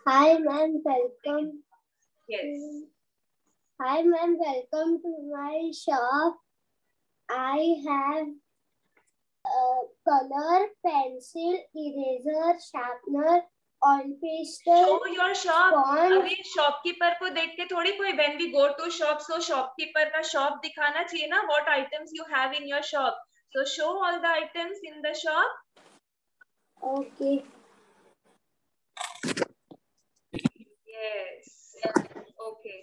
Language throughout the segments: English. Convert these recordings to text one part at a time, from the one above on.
Hi ma'am, welcome. Yes. Hi ma'am, welcome to my shop. I have color, pencil, eraser, sharpener, oil pastel, Show your shop. sponge. अरे shopkeeper को देख के थोड़ी कोई when we go to shop, so shopkeeper का shop दिखाना चाहिए ना, what items you have in your shop. So show all the items in the shop. Okay. Yes. Okay.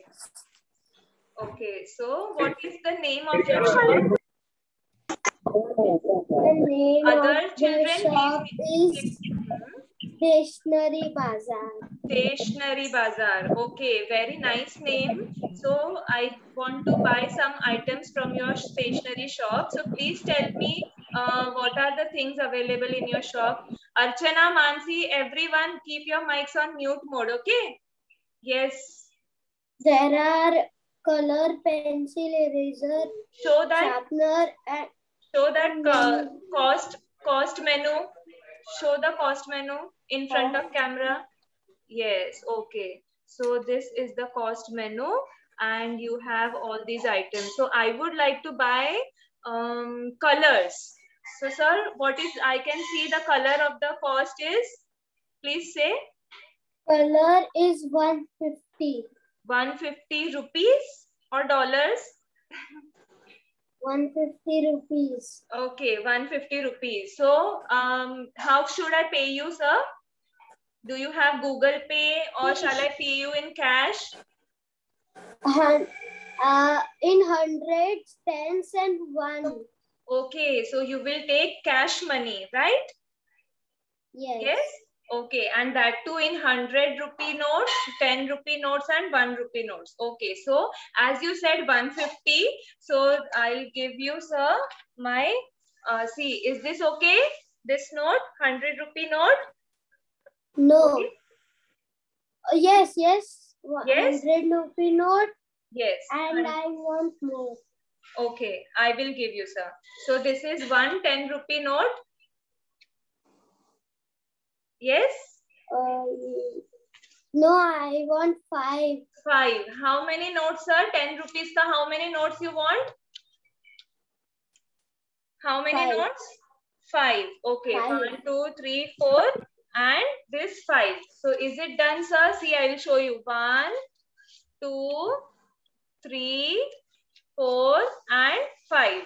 Okay. So what is the name of your shop? The name Other of the children, shop please. is Stationery Bazaar. Stationery Bazaar. Okay, very nice name. So I want to buy some items from your stationery shop. So please tell me what are the things available in your shop. Archana, Mansi, everyone keep your mics on mute mode, okay? Yes. There are color, pencil, eraser, Show that, sharpener, and cost menu. Show the cost menu in front of camera. Yes, okay. So this is the cost menu and you have all these items. So I would like to buy colors. So sir, what is, I can see the color of the cost is, please say. color is 150. 150 rupees or dollars? 150 rupees. Okay, 150 rupees. So how should I pay you, sir? Do you have Google Pay or shall I pay you in cash? In hundreds, tens, and one. Okay, so you will take cash money, right? Yes. Yes? Okay, and that too in 100 rupee notes, 10 rupee notes and 1 rupee notes. Okay, so as you said 150, so I'll give you, sir, my, see, is this okay? This note, 100 rupee note? No. Okay. Yes. Yes? 100 rupee note. Yes. And I want more. Okay, I will give you, sir. So this is 1 10 rupee note. Yes? No, I want 5. 5. How many notes, sir? 10 rupees ka how many notes you want? How many 5. notes? 5. Okay. 5. 1, 2, 3, 4 and this 5. So is it done, sir? See, I will show you. 1, 2, 3, 4 and 5.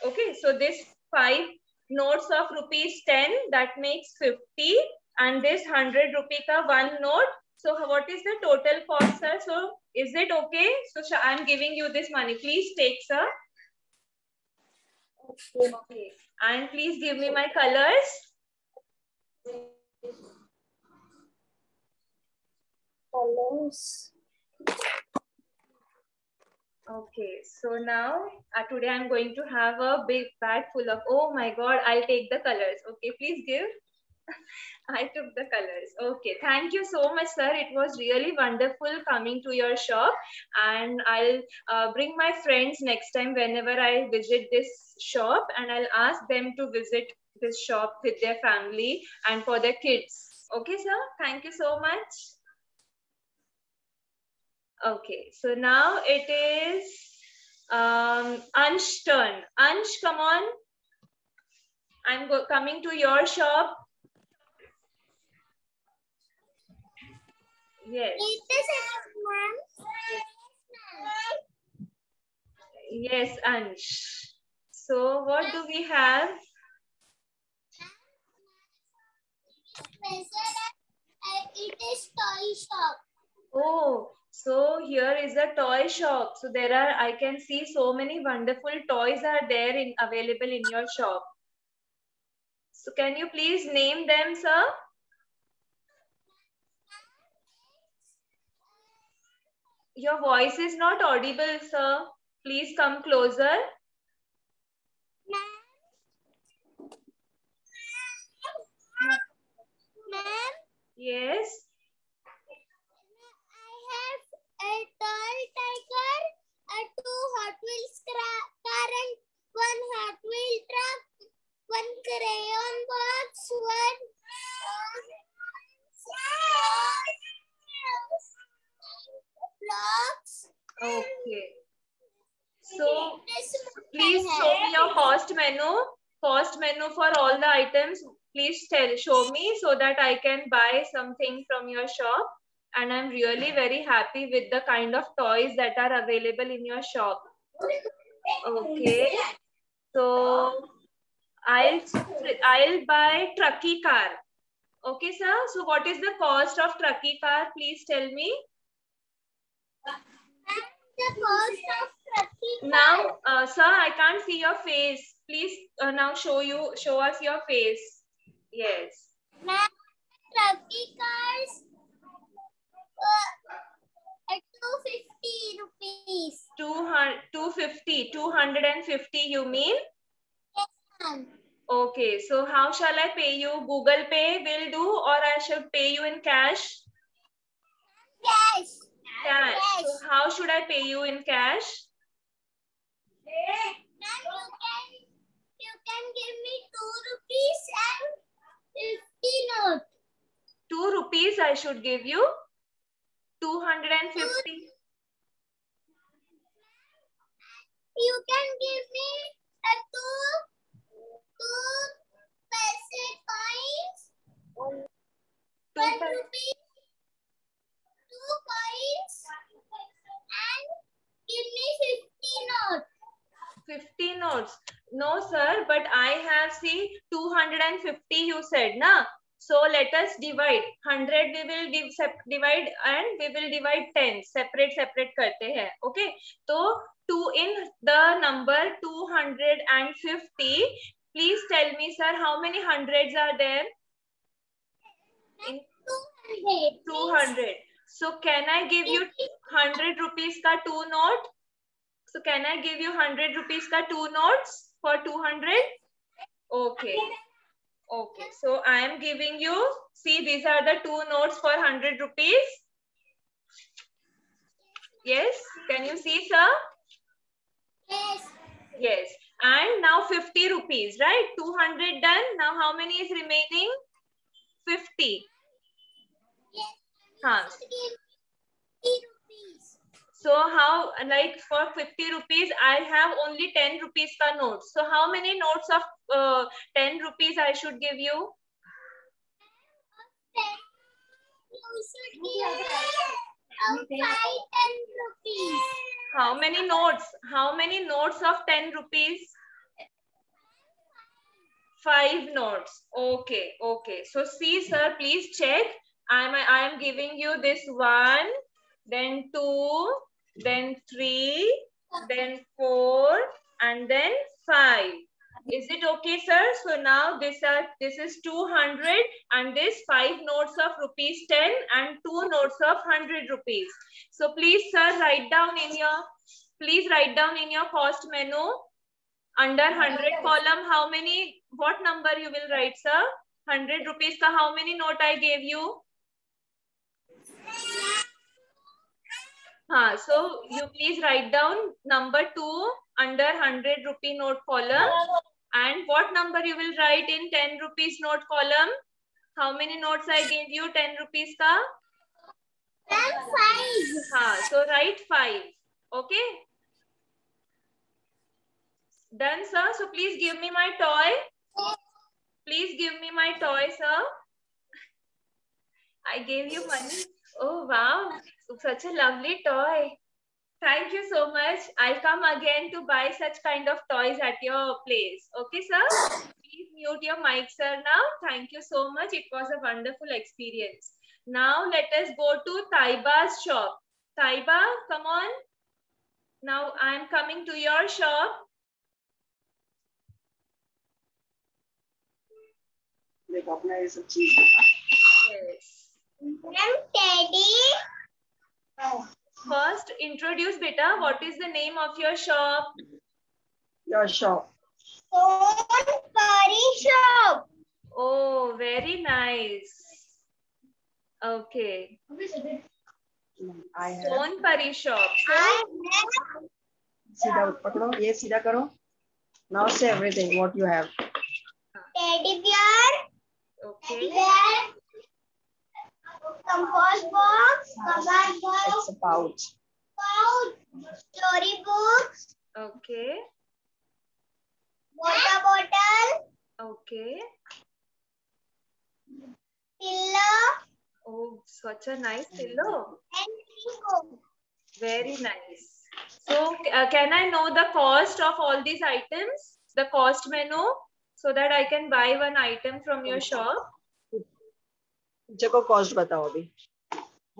Okay. So this 5 notes of rupees 10, that makes 50, and this 100 rupee ka 1 note. So what is the total cost, sir? So is it okay? So I am giving you this money. Please take, sir. Okay. And please give me my colors. Colors. Okay. So now today I'm going to have a big bag full of, oh my God, I'll take the colors. Okay. Please give. I took the colors. Okay. Thank you so much, sir. It was really wonderful coming to your shop, and I'll bring my friends next time whenever I visit this shop, and I'll ask them to visit this shop with their family and for their kids. Okay, sir. Thank you so much. Okay. So now it is Ansh's turn. Ansh, come on. I'm coming to your shop. Yes. Yes, Ansh. So what do we have? It is toy shop. Oh, so here is a toy shop. So there are, I can see so many wonderful toys are there available in your shop. So can you please name them, sir? Your voice is not audible, sir. Please come closer. Ma'am? Yes. I have a toy tiger, a 2 Hot Wheels car and 1 Hot Wheel truck, 1 crayon box, 1 Okay. So please show me your cost menu. Cost menu for all the items. Please show me so that I can buy something from your shop. And I'm really very happy with the kind of toys that are available in your shop. Okay. So I'll buy trucky car. Okay, sir. So what is the cost of trucky car? Please tell me. The cost of trucky Now, sir, I can't see your face. Please now show us your face. Yes. Ma'am, trucky cars 250 rupees. 250 you mean? Yes, ma'am. Okay, so how shall I pay you? Google Pay will do, or I should pay you in cash? Cash. Cash. So how should I pay you in cash? Ma'am, you can give me 2 rupees and 50 note. 2 rupees I should give you. 250. You can give me a two paise coins. 1 rupee. 2 coins and give me 50 notes. 50 notes. No, sir, but I have, see, 250 you said, na? So let us divide. 100 we will divide and we will divide 10. Separate karte hai. Okay. So in the number 250, please tell me, sir, how many hundreds are there? In 200. So can I give you 100 rupees ka 2 note? So can I give you 100 rupees ka 2 notes for 200? Okay. Okay. So I am giving you, see, these are the 2 notes for 100 rupees. Yes. Can you see, sir? Yes. Yes. And now 50 rupees, right? 200 done. Now how many is remaining? 50. Yes. Huh. Give 50 rupees. So how, like for 50 rupees, I have only 10 rupees ka notes. So how many notes of 10 rupees I should give you? You should give me 10 rupees. How many notes? How many notes of 10 rupees? 5 notes. Okay, okay. So see, sir, please check. I am giving you this 1, then 2, then 3, then 4, and then 5. Is it okay, sir? So now this is 200 and this 5 notes of rupees 10 and 2 notes of 100 rupees. So please, sir, write down in your cost menu under 100 column what number you will write, sir? 100 rupees ka how many note I gave you? So you please write down number 2 under 100 rupee note column. And what number you will write in 10 rupees note column? How many notes I gave you 10 rupees ka? 5. So write 5. Okay. Done, sir. So please give me my toy. Please give me my toy, sir. I gave you money. Oh, wow. Such a lovely toy. Thank you so much. I'll come again to buy such kind of toys at your place. Okay, sir? Please mute your mic, sir, now. Thank you so much. It was a wonderful experience. Now, let us go to Taiba's shop. Taiba, come on. Now, I'm coming to your shop. Yes. Teddy. First, introduce beta. What is the name of your shop? Your shop. Sonpari shop. Oh, very nice. Okay. Sonpari shop. Sida pakdo. Ye sida karo. Now say everything what you have. Teddy bear. Okay. Teddy bear. Compost box. Compost box. It's a pouch. Pouch. story books, Okay. water bottle, Okay. pillow, Oh, such a nice pillow. and bingo. Very nice. So, can I know the cost of all these items? The cost menu, so that I can buy one item from your shop. Teacher को cost बताओ अभी.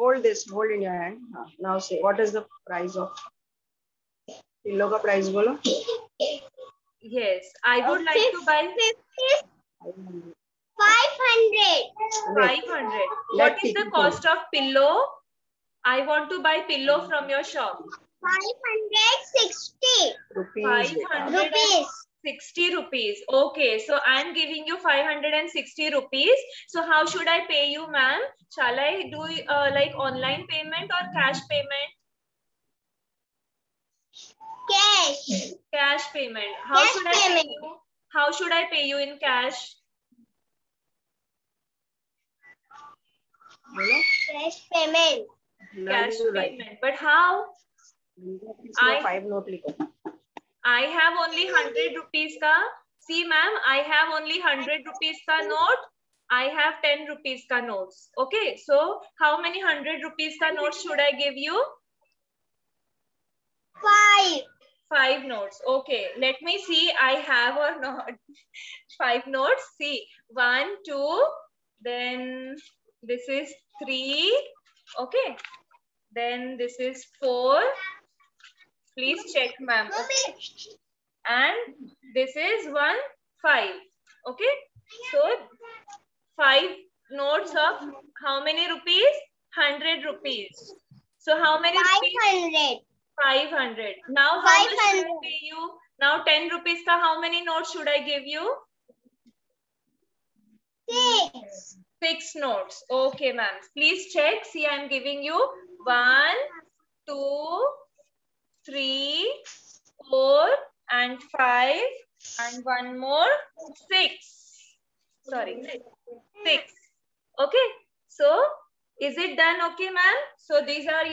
Hold this. Hold in your hand. Now say what is the price of pillow का price बोलो. Yes, I would like to buy 500. 500. What is the cost of pillow? I want to buy pillow from your shop. 560 rupees. 560 rupees. Okay, so I am giving you 560 rupees. So how should I pay you, ma'am? Shall I do like online payment or cash payment? cash. Cash payment. How Cash should I payment. pay you? How should I pay you in cash? बोलो. Cash payment. Cash Now you write. payment. But how? I- 5 note लिखो. I have only 100 rupees ka. See, ma'am, I have only 100 rupees ka note. I have 10 rupees ka notes. Okay, so how many 100 rupees ka notes should I give you? 5. 5 notes. Okay, let me see I have or not. 5 notes. See, 1, 2, then this is 3. Okay, then this is 4. Please check, ma'am. Okay. And this is 1, 5. Okay, so 5 notes of how many rupees? 100 rupees. So how many rupees? 500. 500. Now how much should I 500. pay you? Now 10 rupees ka how many notes should I give you? 6. 6 notes. Okay, ma'am. Please check. See, I am giving you 1, 2, 3, 4, and 5, and one more 6. Sorry, 6. Okay. So is it done? Okay, ma'am. So these are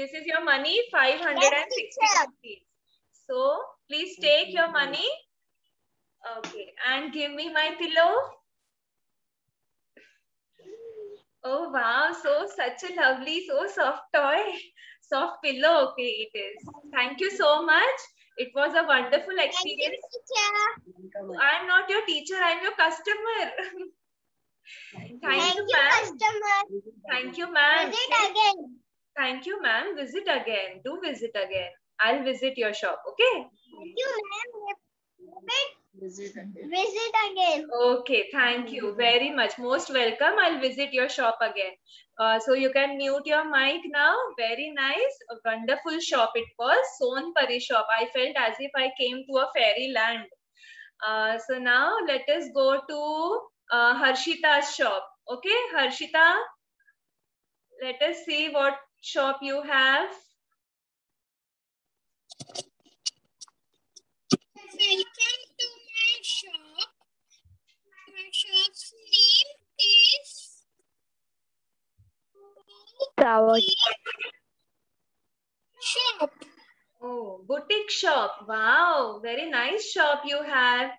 this is your money, 560 rupees. So please take your money. Okay, and give me my pillow. Oh wow, so such a lovely, so soft toy, soft pillow. Okay, it is. Thank you so much. It was a wonderful experience. I'm not your teacher, I'm your customer. Thank you, ma'am. customer. Thank you, ma'am. Visit again. Thank you, ma'am. Visit again. Do visit again. I'll visit your shop. Okay. Thank you, ma'am. Visit again. Visit again. Okay. Thank you very much. Most welcome. I'll visit your shop again. So you can mute your mic now. Very nice. A wonderful shop it was. Sonpari shop. I felt as if I came to a fairy land. So now let us go to Harshita's shop. Okay, Harshita. Let us see what shop you have. Welcome to my shop. My shop's name is Shop. Oh, boutique shop. Wow, very nice shop you have.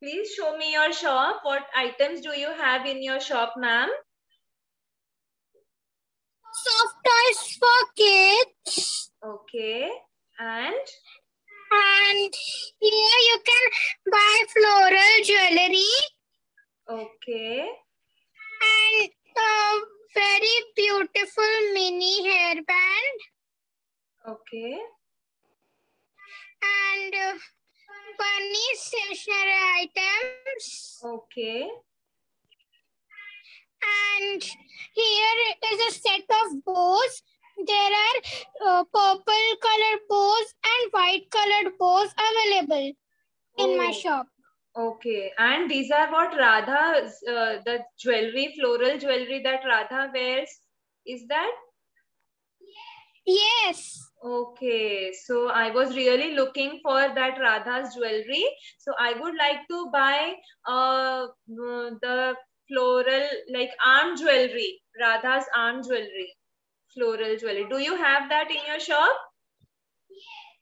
Please show me your shop. What items do you have in your shop, ma'am? Soft toys for kids. Okay. And Here you can buy floral jewelry okay. and a very beautiful mini hairband Okay. and funny stationery items. Okay. And here is a set of bows. There are purple colored bows and white colored bows available in my Oh. shop. Okay. And these are what Radha's, the jewelry, floral jewelry that Radha wears. Is that? Yes. Okay. So I was really looking for that Radha's jewelry. So I would like to buy the floral, like arm jewelry, Radha's arm jewelry, floral jewelry. Do you have that in your shop?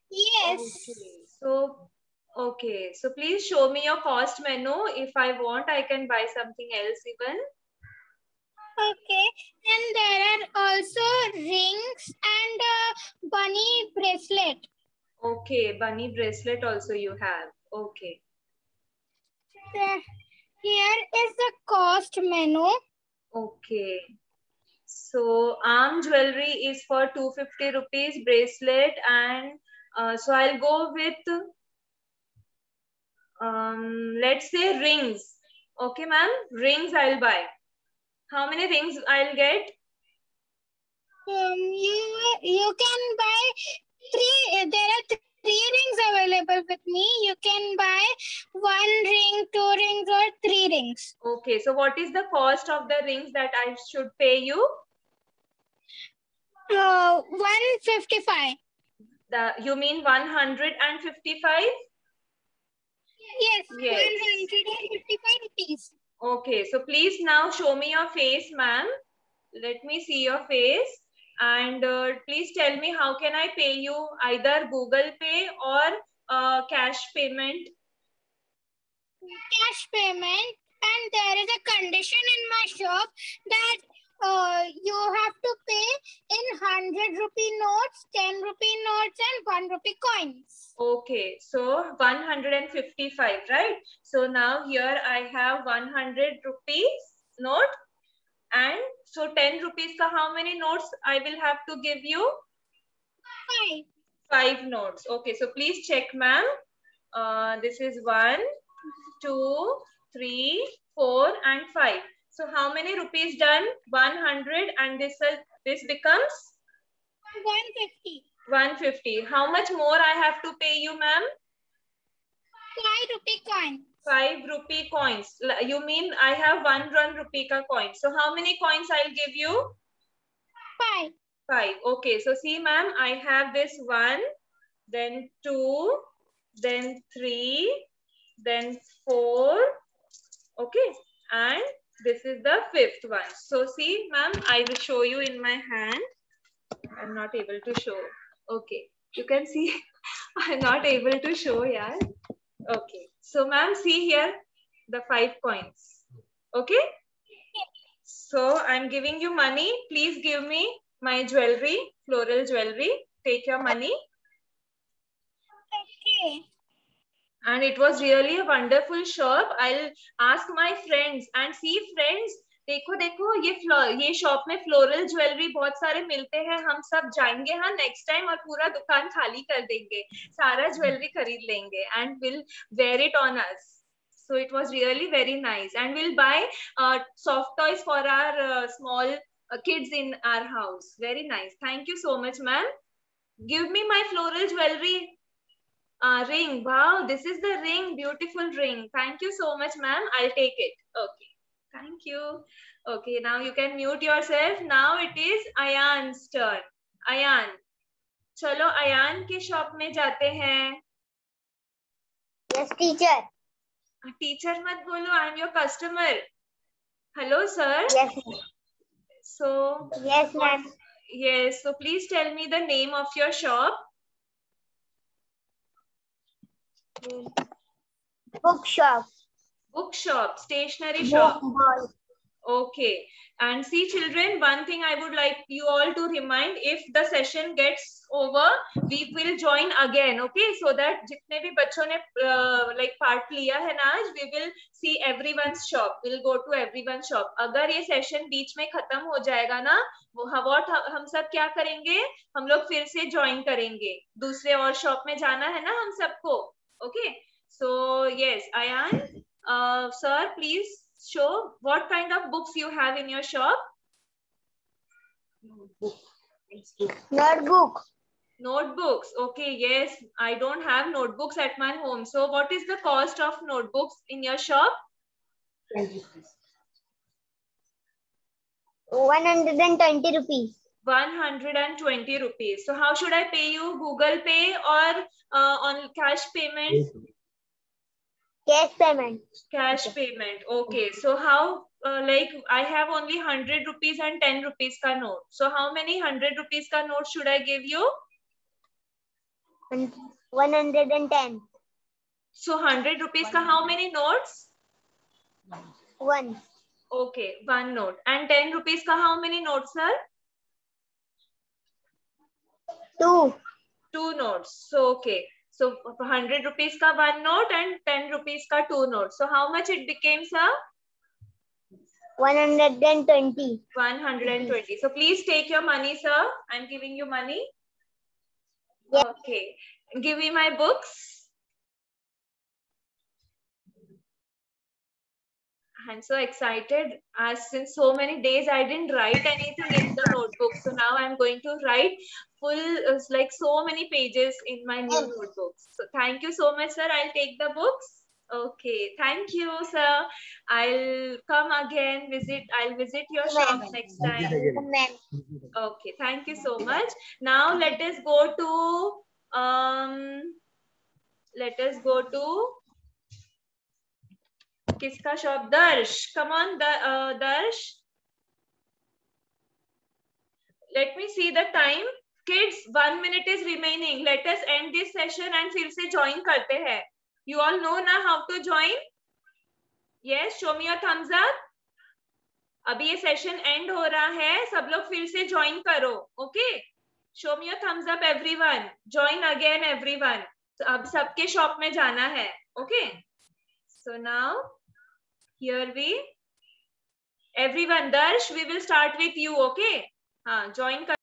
Yes. Okay, so please show me your cost menu. If I want, I can buy something else even. Okay. And there are also rings and a bunny bracelet. Okay, bunny bracelet also you have. Okay. Here is the cost menu. Okay. So arm jewelry is for 250 rupees, bracelet, and so I'll go with let's say rings. Okay, ma'am, rings I'll buy. How many rings I'll get? You can buy three. There are three rings available with me. You can buy 1 ring, 2 rings, or 3 rings. Okay, so what is the cost of the rings that I should pay you? 155. You mean 155? Yes, Yes. 155 rupees. Okay, so please now show me your face, ma'am. Let me see your face. And please tell me, how can I pay you? Either Google Pay or cash payment? Cash payment, and there is a condition in my shop that you have to pay in 100 rupee notes, 10 rupee notes, and 1 rupee coins. Okay, so 155, right? So now here I have 100 rupees note. And so 10 rupees ka how many notes I will have to give you? 5 notes. Okay, so please check, ma'am. This is 1, 2, 3, 4, and 5. So how many rupees done? 100, and this becomes 150. 150. How much more I have to pay you, ma'am? 5 rupee coins. 5 rupee coins. You mean I have 1 rupee ka coin. So how many coins I'll give you? 5. 5. Okay, so see, ma'am, I have this 1, then 2, then 3, then 4. Okay, and this is the 5th one. So see, ma'am, I will show you in my hand. I'm not able to show. Okay, you can see I'm not able to show, yeah. Okay, so ma'am, see here the 5 coins. Okay, so I'm giving you money. Please give me my jewelry, floral jewelry. Take your money. Okay. And it was really a wonderful shop. I'll ask my friends and see friends. देखो देखो ये shop में floral jewellery बहुत सारे मिलते हैं. हम सब जाएंगे हाँ नेक्स्ट टाइम और पूरा दुकान खाली कर देंगे. सारा ज्वेलरी खरीद लेंगे and will wear it on us. So it was really very nice, and we'll buy soft toys for our small kids in our house. Very nice. Thank you so much, ma'am. Give me my floral jewelry. Ring. Wow, this is the ring. Beautiful ring. Thank you so much, ma'am. I'll take it. Okay. Thank you. Okay, now you can mute yourself. Now it is Ayan's turn. Ayan. चलो अयान के shop में जाते हैं. Yes, teacher. Teacher मत बोलो. I am your customer. Hello, sir. Yes. So. Yes, ma'am. Yes. So please tell me the name of your shop. Bookshop. Bookshop. Stationery shop. Book. Okay. And see, children, one thing I would like you all to remind, if the session gets over, we will join again, okay? So that जितने भी बच्चों ने like part लिया है ना आज, we will see everyone's shop. We'll go to everyone's shop. अगर ये session बीच में खत्म हो जाएगा ना, what हम सब क्या करेंगे? हम लोग फिर से join करेंगे. दूसरे और shop में जाना है ना हम सबको, okay? So yes, Ayan, sir, please show what kind of books you have in your shop. Notebook. Notebooks. Okay, yes, I don't have notebooks at my home. So what is the cost of notebooks in your shop? 120 rupees. 120 rupees. So how should I pay you? Google Pay or on cash payment? Cash payment. Cash payment. Okay. So how, like I have only 100 rupees and 10 rupees ka note. So how many 100 rupees ka note should I give you? 110. So 100 rupees ka how many notes? 1. Okay, 1 note. And 10 rupees ka how many notes, sir? 2. 2 notes. So okay. So 100 rupees ka 1 note and 10 rupees ka 2 notes. So how much it became, sir? 120. 120. So please take your money, sir. I'm giving you money. Yes. Okay. Give me my books. I'm so excited as since so many days I didn't write anything in the notebook. So now I'm going to write full like so many pages in my new notebooks. So thank you so much, sir. I'll take the books. Okay, thank you, sir. I'll come again, I'll visit your shop next time. Okay, thank you so much. Now let us go to kiska shop? Darsh. Come on, Darsh. Let me see the time. Kids, 1 minute is remaining. Let us end this session and फिर से join करते हैं. You all know ना how to join? Yes, show me your thumbs up. अभी ये session end हो रहा है. सब लोग फिर से join करो. Okay? Show me your thumbs up, everyone. Join again, everyone. So अब सबके shop में जाना है. Okay? So now, here everyone, Darsh, we will start with you. Okay? हाँ, join